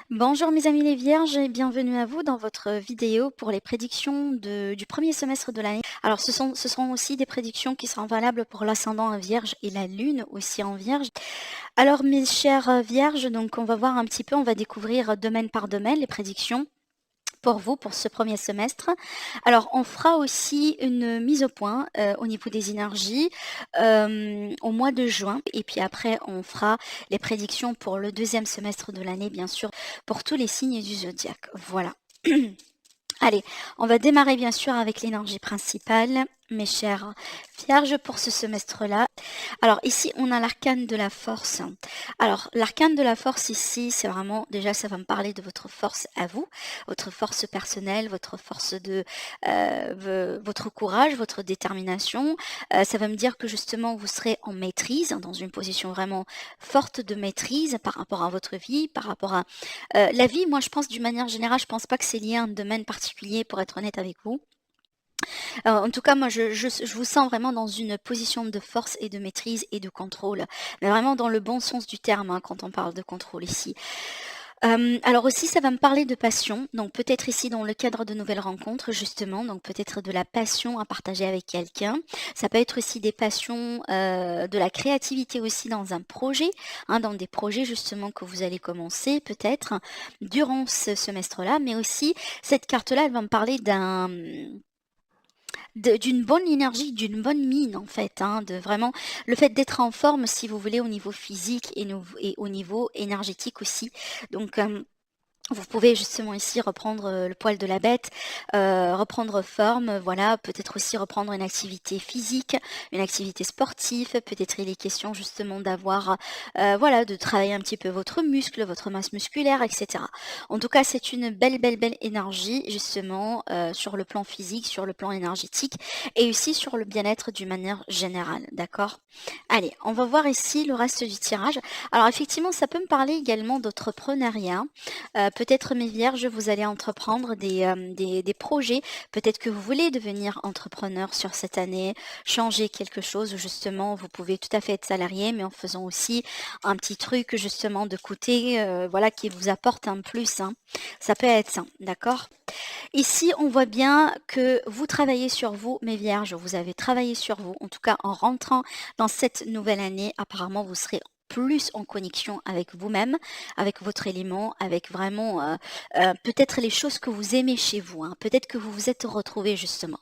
Bonjour mes amis les vierges et bienvenue à vous dans votre vidéo pour les prédictions du premier semestre de l'année. Alors ce seront aussi des prédictions qui seront valables pour l'ascendant en vierge et la lune aussi en vierge. Alors mes chères vierges, donc on va voir un petit peu, on va découvrir domaine par domaine les prédictions pour vous, pour ce premier semestre. Alors, on fera aussi une mise au point au niveau des énergies au mois de juin. Et puis après, on fera les prédictions pour le deuxième semestre de l'année, bien sûr, pour tous les signes du zodiaque. Voilà. Allez, on va démarrer bien sûr avec l'énergie principale, mes chers vierges, pour ce semestre-là. Alors ici, on a l'arcane de la force. Alors l'arcane de la force ici, c'est vraiment, déjà ça va me parler de votre force à vous, votre force personnelle, votre force de, votre courage, votre détermination. Ça va me dire que justement, vous serez en maîtrise, dans une position vraiment forte de maîtrise par rapport à votre vie, par rapport à la vie. Moi, je pense d'une manière générale, je pense pas que c'est lié à un domaine particulier, pour être honnête avec vous. En tout cas, moi, je vous sens vraiment dans une position de force et de maîtrise et de contrôle, mais vraiment dans le bon sens du terme, hein, quand on parle de contrôle ici. Alors aussi, ça va me parler de passion, donc peut-être ici dans le cadre de nouvelles rencontres justement, donc peut-être de la passion à partager avec quelqu'un. Ça peut être aussi des passions, de la créativité aussi dans un projet, hein, dans des projets justement que vous allez commencer peut-être durant ce semestre-là, mais aussi cette carte-là, elle va me parler d'une bonne énergie, d'une bonne mine en fait, hein, de vraiment le fait d'être en forme si vous voulez au niveau physique et au niveau énergétique aussi. Donc vous pouvez justement ici reprendre le poil de la bête, reprendre forme, voilà, peut-être aussi reprendre une activité physique, une activité sportive, peut-être il est question justement d'avoir, voilà, de travailler un petit peu votre muscle, votre masse musculaire, etc. En tout cas, c'est une belle, belle, belle énergie justement sur le plan physique, sur le plan énergétique et aussi sur le bien-être d'une manière générale, d'accord? Allez, on va voir ici le reste du tirage. Alors effectivement, ça peut me parler également d'entrepreneuriat. Peut-être mes vierges, vous allez entreprendre des projets. Peut-être que vous voulez devenir entrepreneur sur cette année, changer quelque chose. Justement, vous pouvez tout à fait être salarié, mais en faisant aussi un petit truc justement de côté, voilà, qui vous apporte un plus, hein. Ça peut être ça, d'accord? Ici, on voit bien que vous travaillez sur vous, mes vierges. Vous avez travaillé sur vous. En tout cas, en rentrant dans cette nouvelle année, apparemment, vous serez plus en connexion avec vous-même, avec votre élément, avec vraiment peut-être les choses que vous aimez chez vous, hein. Peut-être que vous vous êtes retrouvés justement.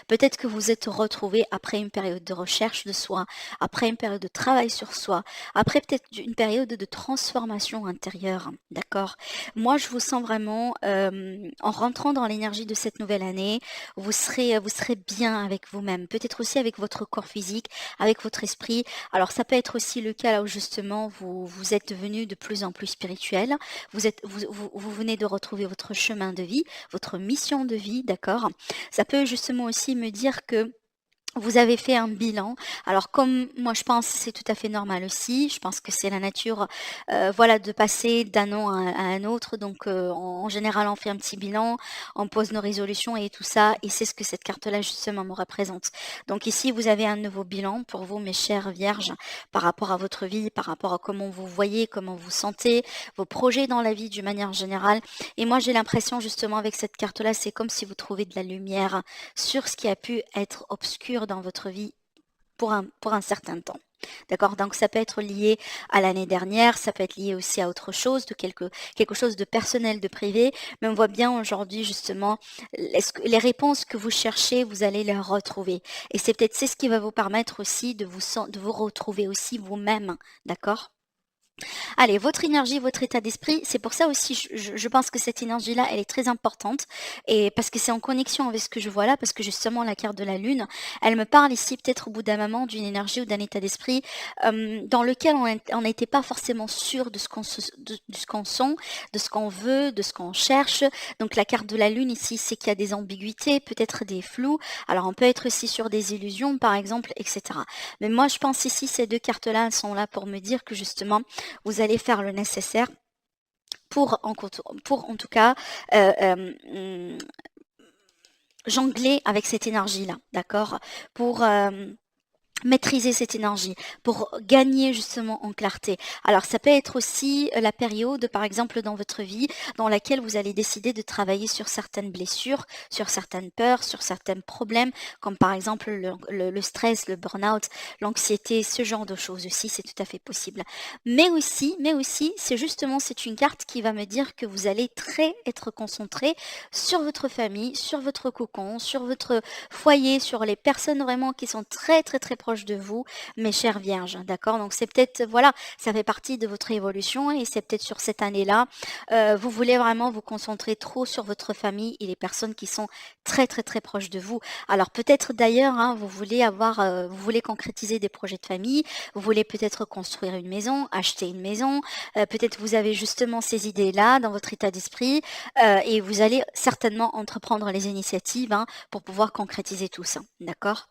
Peut-être que vous êtes retrouvé après une période de recherche de soi, après une période de travail sur soi, après peut-être une période de transformation intérieure, d'accord? Moi, je vous sens vraiment, en rentrant dans l'énergie de cette nouvelle année, vous serez bien avec vous-même, peut-être aussi avec votre corps physique, avec votre esprit. Alors ça peut être aussi le cas là où justement vous êtes devenu de plus en plus spirituel, vous venez de retrouver votre chemin de vie, votre mission de vie, d'accord? Ça peut justement aussi me dire que vous avez fait un bilan. Alors comme moi je pense c'est tout à fait normal aussi, je pense que c'est la nature, voilà, de passer d'un an à un autre. Donc en général on fait un petit bilan, on pose nos résolutions et tout ça et c'est ce que cette carte-là justement me représente. Donc ici vous avez un nouveau bilan pour vous mes chères vierges, par rapport à votre vie, par rapport à comment vous voyez, comment vous sentez, vos projets dans la vie d'une manière générale. Et moi j'ai l'impression justement avec cette carte-là, c'est comme si vous trouvez de la lumière sur ce qui a pu être obscur dans votre vie pour un certain temps. D'accord? Donc ça peut être lié à l'année dernière, ça peut être lié aussi à autre chose, de quelque chose de personnel, de privé, mais on voit bien aujourd'hui justement les réponses que vous cherchez, vous allez les retrouver. Et c'est ce qui va vous permettre aussi de vous retrouver aussi vous-même. D'accord? Allez, votre énergie, votre état d'esprit, c'est pour ça aussi, je pense que cette énergie-là, elle est très importante et parce que c'est en connexion avec ce que je vois là, parce que justement la carte de la lune, elle me parle ici peut-être au bout d'un moment d'une énergie ou d'un état d'esprit dans lequel on n'était pas forcément sûr de de ce qu'on sent, de ce qu'on veut, de ce qu'on cherche. Donc la carte de la lune ici, c'est qu'il y a des ambiguïtés, peut-être des flous. Alors on peut être aussi sur des illusions, par exemple, etc. Mais moi, je pense ici, ces deux cartes-là, elles sont là pour me dire que justement, vous allez faire le nécessaire pour en tout cas jongler avec cette énergie-là, d'accord? Pour maîtriser cette énergie, pour gagner justement en clarté. Alors ça peut être aussi la période, par exemple, dans votre vie, dans laquelle vous allez décider de travailler sur certaines blessures, sur certaines peurs, sur certains problèmes, comme par exemple le stress, le burn-out, l'anxiété, ce genre de choses aussi, c'est tout à fait possible. Mais aussi, c'est une carte qui va me dire que vous allez très être concentré sur votre famille, sur votre cocon, sur votre foyer, sur les personnes vraiment qui sont très très très proches de vous, mes chères vierges, d'accord? Donc c'est peut-être, voilà, ça fait partie de votre évolution et c'est peut-être sur cette année-là, vous voulez vraiment vous concentrer trop sur votre famille et les personnes qui sont très très très proches de vous. Alors peut-être d'ailleurs, hein, vous voulez concrétiser des projets de famille, vous voulez peut-être construire une maison, acheter une maison, peut-être vous avez justement ces idées-là dans votre état d'esprit, et vous allez certainement entreprendre les initiatives, hein, pour pouvoir concrétiser tout ça, d'accord?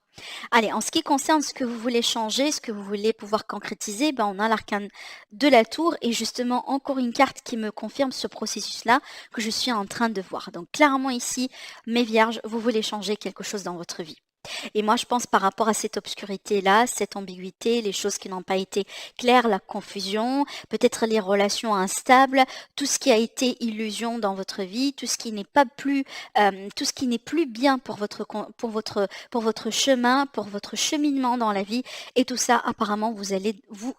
Allez, en ce qui concerne ce que vous voulez changer, ce que vous voulez pouvoir concrétiser, ben, on a l'arcane de la tour et justement encore une carte qui me confirme ce processus-là que je suis en train de voir. Donc clairement ici, mes vierges, vous voulez changer quelque chose dans votre vie. Et moi, je pense par rapport à cette obscurité-là, cette ambiguïté, les choses qui n'ont pas été claires, la confusion, peut-être les relations instables, tout ce qui a été illusion dans votre vie, tout ce qui n'est pas plus, tout ce qui n'est plus bien pour pour votre chemin, pour votre cheminement dans la vie. Et tout ça, apparemment,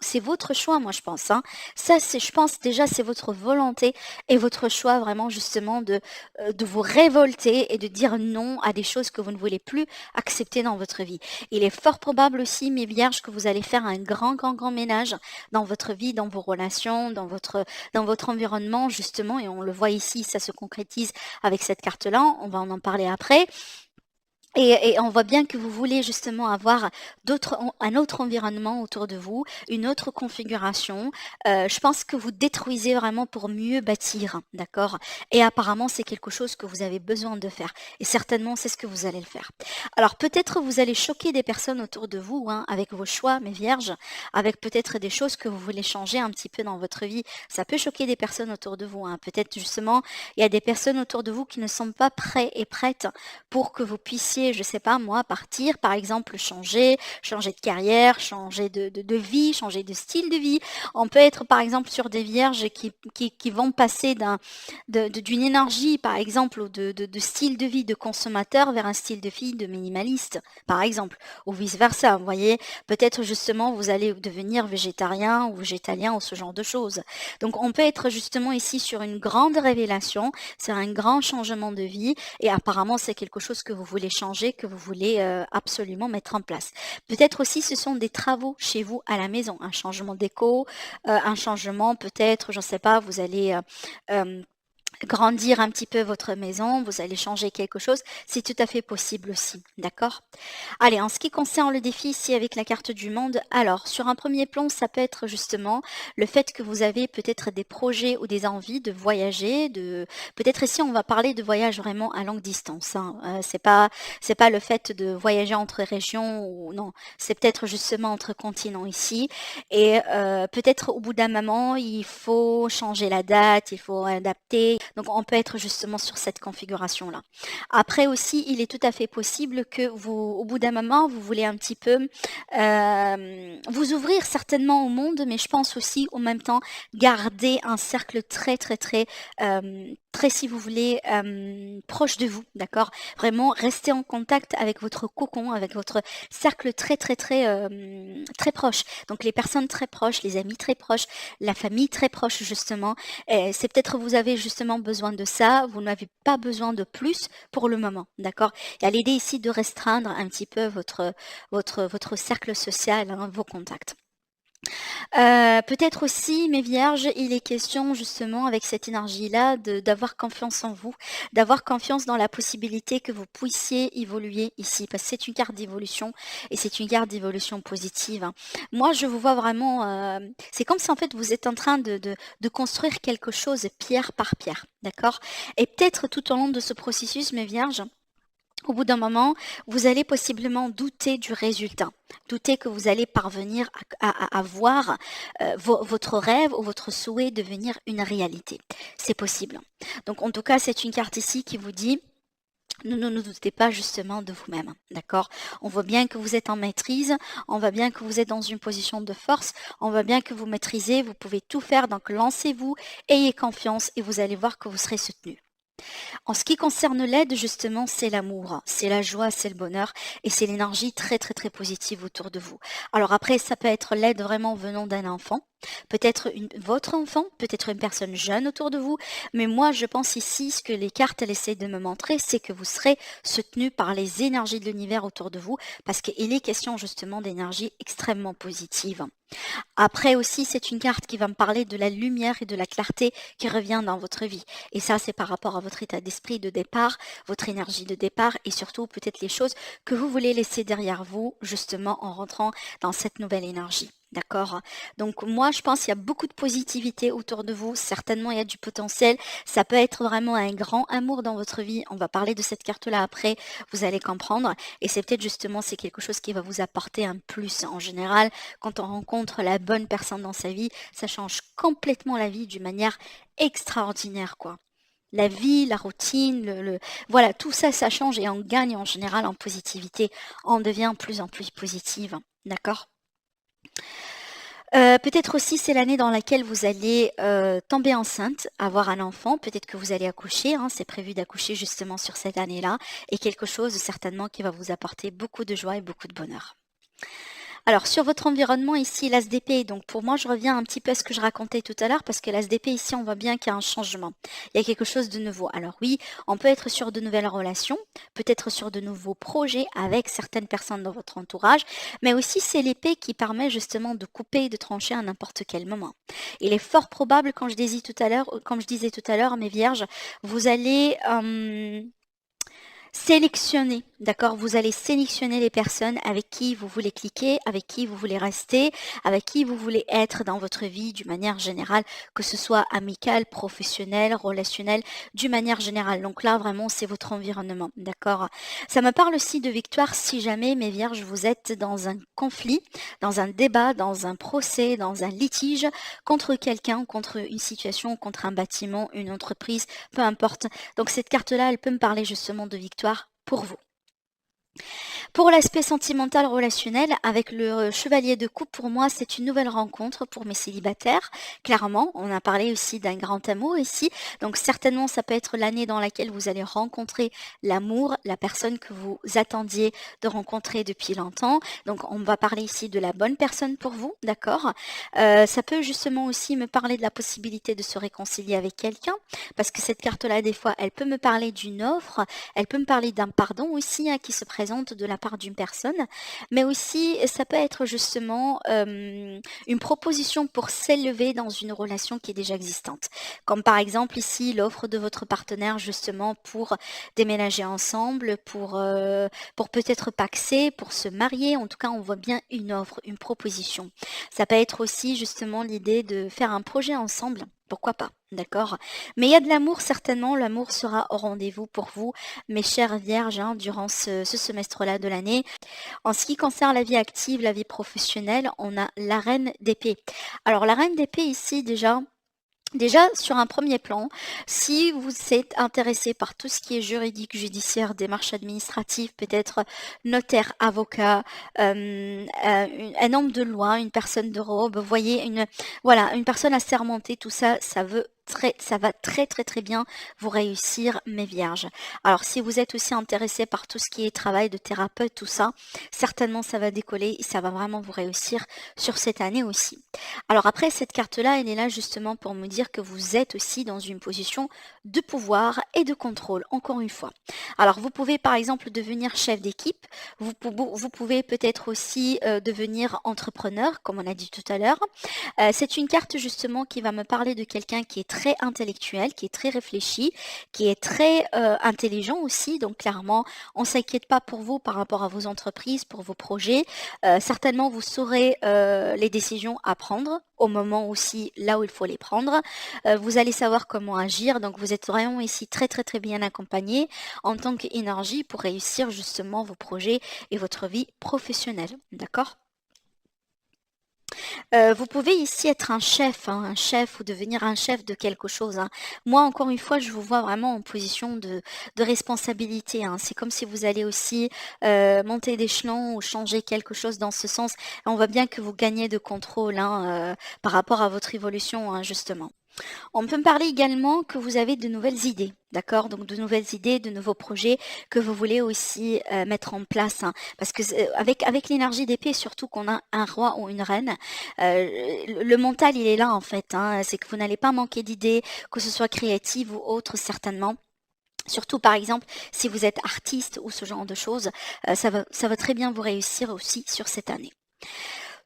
c'est votre choix, moi, je pense, hein. Ça, je pense déjà, c'est votre volonté et votre choix vraiment justement de vous révolter et de dire non à des choses que vous ne voulez plus accepter dans votre vie. Il est fort probable aussi, mes vierges, que vous allez faire un grand, grand, grand ménage dans votre vie, dans vos relations, dans votre environnement, justement, et on le voit ici, ça se concrétise avec cette carte-là, on va en parler après. Et on voit bien que vous voulez justement avoir un autre environnement autour de vous, une autre configuration. Je pense que vous détruisez vraiment pour mieux bâtir, d'accord? Et apparemment, c'est quelque chose que vous avez besoin de faire. Et certainement, c'est ce que vous allez le faire. Alors peut-être vous allez choquer des personnes autour de vous, hein, avec vos choix, mes vierges, avec peut-être des choses que vous voulez changer un petit peu dans votre vie. Ça peut choquer des personnes autour de vous, hein. Peut-être justement, il y a des personnes autour de vous qui ne sont pas prêts et prêtes pour que vous puissiez, je sais pas moi, partir, par exemple, changer de carrière, changer de vie, changer de style de vie. On peut être, par exemple, sur des vierges qui vont passer d'une énergie, par exemple, ou de style de vie de consommateur vers un style de vie de minimaliste, par exemple, ou vice-versa. Vous voyez, peut-être justement, vous allez devenir végétarien ou végétalien ou ce genre de choses. Donc, on peut être justement ici sur une grande révélation, sur un grand changement de vie, et apparemment, c'est quelque chose que vous voulez changer, que vous voulez absolument mettre en place. Peut-être aussi, ce sont des travaux chez vous à la maison, un changement d'éco, un changement peut-être, je ne sais pas, vous allez grandir un petit peu votre maison, vous allez changer quelque chose, c'est tout à fait possible aussi, d'accord? Allez, en ce qui concerne le défi ici avec la carte du monde, alors sur un premier plan, ça peut être justement le fait que vous avez peut-être des projets ou des envies de voyager, peut-être ici on va parler de voyage vraiment à longue distance, hein. C'est pas le fait de voyager entre régions ou non, c'est peut-être justement entre continents ici et peut-être au bout d'un moment, il faut changer la date, il faut adapter. Donc on peut être justement sur cette configuration-là. Après aussi, il est tout à fait possible que vous, au bout d'un moment, vous voulez un petit peu vous ouvrir certainement au monde, mais je pense aussi en même temps garder un cercle très très très très, si vous voulez, proche de vous, d'accord? Vraiment rester en contact avec votre cocon, avec votre cercle très très très très proche. Donc les personnes très proches, les amis très proches, la famille très proche justement. Et c'est peut-être vous avez justement besoin de ça, vous n'avez pas besoin de plus pour le moment, d'accord? Il y a l'idée ici de restreindre un petit peu votre cercle social, hein, vos contacts. Peut-être aussi, mes vierges, il est question justement avec cette énergie-là d'avoir confiance en vous, d'avoir confiance dans la possibilité que vous puissiez évoluer ici, parce que c'est une carte d'évolution et c'est une carte d'évolution positive, hein. Moi, je vous vois vraiment, c'est comme si en fait vous êtes en train de construire quelque chose pierre par pierre, d'accord? Et peut-être tout au long de ce processus, mes vierges, au bout d'un moment, vous allez possiblement douter du résultat, douter que vous allez parvenir à voir votre rêve ou votre souhait devenir une réalité. C'est possible. Donc en tout cas, c'est une carte ici qui vous dit Ne doutez pas justement de vous-même, d'accord? On voit bien que vous êtes en maîtrise, on voit bien que vous êtes dans une position de force, on voit bien que vous maîtrisez, vous pouvez tout faire, donc lancez-vous, ayez confiance et vous allez voir que vous serez soutenu. En ce qui concerne l'aide, justement, c'est l'amour, c'est la joie, c'est le bonheur et c'est l'énergie très très très positive autour de vous. Alors après, ça peut être l'aide vraiment venant d'un enfant, peut-être votre enfant, peut-être une personne jeune autour de vous, mais moi je pense ici, ce que les cartes elles essaient de me montrer, c'est que vous serez soutenu par les énergies de l'univers autour de vous, parce qu'il est question justement d'énergie extrêmement positive. Après aussi, c'est une carte qui va me parler de la lumière et de la clarté qui revient dans votre vie. Et ça, c'est par rapport à votre état d'esprit de départ, votre énergie de départ et surtout peut-être les choses que vous voulez laisser derrière vous, justement en rentrant dans cette nouvelle énergie. D'accord? Donc moi, je pense qu'il y a beaucoup de positivité autour de vous. Certainement, il y a du potentiel. Ça peut être vraiment un grand amour dans votre vie. On va parler de cette carte-là après. Vous allez comprendre. Et c'est peut-être justement, c'est quelque chose qui va vous apporter un plus en général quand on rencontre la bonne personne dans sa vie, ça change complètement la vie d'une manière extraordinaire, quoi. La vie, la routine, voilà, tout ça, ça change et on gagne en général en positivité. On devient de plus en plus positive. D'accord? Peut-être aussi c'est l'année dans laquelle vous allez tomber enceinte, avoir un enfant. Peut-être que vous allez accoucher, hein, c'est prévu d'accoucher justement sur cette année-là. Et quelque chose certainement qui va vous apporter beaucoup de joie et beaucoup de bonheur. Alors sur votre environnement ici, l'ASDP, donc pour moi je reviens un petit peu à ce que je racontais tout à l'heure parce que l'ASDP ici on voit bien qu'il y a un changement. Il y a quelque chose de nouveau. Alors oui, on peut être sur de nouvelles relations, peut-être sur de nouveaux projets avec certaines personnes dans votre entourage, mais aussi c'est l'épée qui permet justement de couper et de trancher à n'importe quel moment. Il est fort probable, comme je disais tout à l'heure, comme je disais tout à l'heure, mes vierges, vous allez sélectionner, d'accord? Vous allez sélectionner les personnes avec qui vous voulez cliquer, avec qui vous voulez rester, avec qui vous voulez être dans votre vie d'une manière générale, que ce soit amical, professionnel, relationnel, d'une manière générale. Donc là, vraiment, c'est votre environnement, d'accord? Ça me parle aussi de victoire si jamais, mes vierges, vous êtes dans un conflit, dans un débat, dans un procès, dans un litige contre quelqu'un, contre une situation, contre un bâtiment, une entreprise, peu importe. Donc cette carte-là, elle peut me parler justement de victoire pour vous. Pour l'aspect sentimental relationnel, avec le chevalier de coupe, pour moi, c'est une nouvelle rencontre pour mes célibataires. Clairement, on a parlé aussi d'un grand amour ici. Donc certainement, ça peut être l'année dans laquelle vous allez rencontrer l'amour, la personne que vous attendiez de rencontrer depuis longtemps. Donc on va parler ici de la bonne personne pour vous, d'accord? Ça peut justement aussi me parler de la possibilité de se réconcilier avec quelqu'un, parce que cette carte-là, des fois, elle peut me parler d'une offre, elle peut me parler d'un pardon aussi hein, qui se présente de la part d'une personne, mais aussi ça peut être justement une proposition pour s'élever dans une relation qui est déjà existante. Comme par exemple ici l'offre de votre partenaire justement pour déménager ensemble, pour peut-être paxer, pour se marier. En tout cas, on voit bien une offre, une proposition. Ça peut être aussi justement l'idée de faire un projet ensemble. Pourquoi pas, d'accord? Mais il y a de l'amour, certainement. L'amour sera au rendez-vous pour vous, mes chères vierges, hein, durant ce semestre-là de l'année. En ce qui concerne la vie active, la vie professionnelle, on a la reine d'épée. Alors, la reine d'épée ici, déjà, sur un premier plan, si vous êtes intéressé par tout ce qui est juridique, judiciaire, démarches administratives, peut-être notaire, avocat, un homme de loi, une personne de robe, vous voyez, voilà, une personne assermentée, tout ça, ça va très très très bien vous réussir, mes vierges. Alors, si vous êtes aussi intéressé par tout ce qui est travail de thérapeute, tout ça, certainement ça va décoller et ça va vraiment vous réussir sur cette année aussi. Alors après, cette carte-là, elle est là justement pour me dire que vous êtes aussi dans une position de pouvoir et de contrôle, encore une fois. Alors, vous pouvez par exemple devenir chef d'équipe, vous pouvez peut-être aussi devenir entrepreneur, comme on a dit tout à l'heure. C'est une carte justement qui va me parler de quelqu'un qui est très intellectuel, qui est très réfléchi, qui est très intelligent aussi. Donc clairement, on ne s'inquiète pas pour vous par rapport à vos entreprises, pour vos projets. Certainement, vous saurez les décisions à prendre au moment aussi là où il faut les prendre. Vous allez savoir comment agir. Donc vous êtes vraiment ici très très très bien accompagné en tant qu'énergie pour réussir justement vos projets et votre vie professionnelle. D'accord? Vous pouvez ici être un chef ou devenir un chef de quelque chose, hein. Moi, encore une fois, je vous vois vraiment en position de responsabilité, hein. C'est comme si vous allez aussi, monter d'échelon ou changer quelque chose dans ce sens. On voit bien que vous gagnez de contrôle, hein, par rapport à votre évolution, hein, justement. On peut me parler également que vous avez de nouvelles idées, d'accord? Donc de nouvelles idées, de nouveaux projets que vous voulez aussi, mettre en place, hein. Parce que avec l'énergie d'épée, surtout qu'on a un roi ou une reine, le mental, il est là en fait, hein. C'est que vous n'allez pas manquer d'idées, que ce soit créatives ou autres certainement. Surtout par exemple, si vous êtes artiste ou ce genre de choses, ça va très bien vous réussir aussi sur cette année.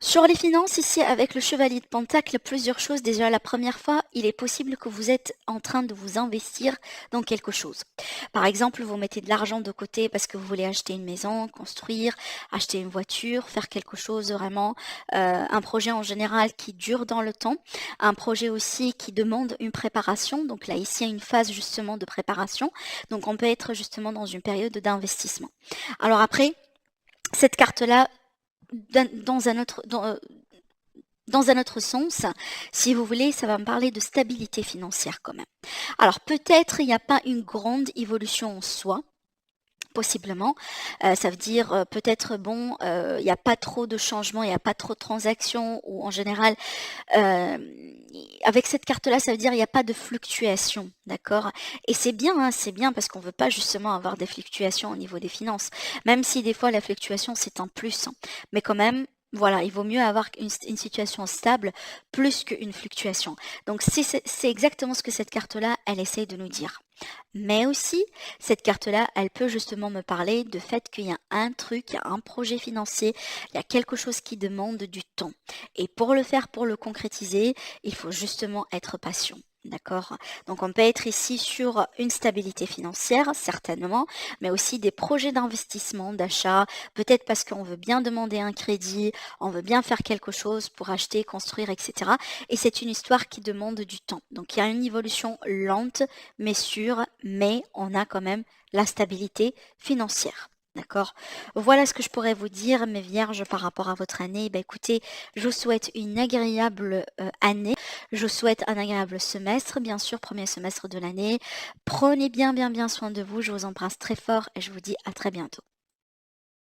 Sur les finances, ici, avec le chevalier de Pentacle, plusieurs choses. Déjà, la première fois, il est possible que vous êtes en train de vous investir dans quelque chose. Par exemple, vous mettez de l'argent de côté parce que vous voulez acheter une maison, construire, acheter une voiture, faire quelque chose vraiment, un projet en général qui dure dans le temps, un projet aussi qui demande une préparation. Donc là, ici, il y a une phase justement de préparation. Donc on peut être justement dans une période d'investissement. Alors après, cette carte-là, dans un autre, dans un autre sens, si vous voulez, ça va me parler de stabilité financière quand même. Alors peut-être il n'y a pas une grande évolution en soi, possiblement. Ça veut dire peut-être, bon, il n'y a pas trop de changements, il n'y a pas trop de transactions, ou en général, euh, avec cette carte-là, ça veut dire il n'y a pas de fluctuation, d'accord? Et c'est bien parce qu'on ne veut pas justement avoir des fluctuations au niveau des finances, même si des fois la fluctuation c'est un plus, hein. Mais quand même, voilà, il vaut mieux avoir une situation stable plus qu'une fluctuation. Donc c'est exactement ce que cette carte-là, elle essaye de nous dire. Mais aussi, cette carte-là, elle peut justement me parler de fait qu'il y a un truc, il y a un projet financier, il y a quelque chose qui demande du temps. Et pour le faire, pour le concrétiser, il faut justement être patient. D'accord? Donc on peut être ici sur une stabilité financière, certainement, mais aussi des projets d'investissement, d'achat, peut-être parce qu'on veut bien demander un crédit, on veut bien faire quelque chose pour acheter, construire, etc. Et c'est une histoire qui demande du temps. Donc il y a une évolution lente, mais sûre, mais on a quand même la stabilité financière. D'accord? Voilà ce que je pourrais vous dire, mes vierges, par rapport à votre année. Ben, écoutez, je vous souhaite une agréable année. Je vous souhaite un agréable semestre, bien sûr, premier semestre de l'année. Prenez bien, bien, bien soin de vous. Je vous embrasse très fort et je vous dis à très bientôt.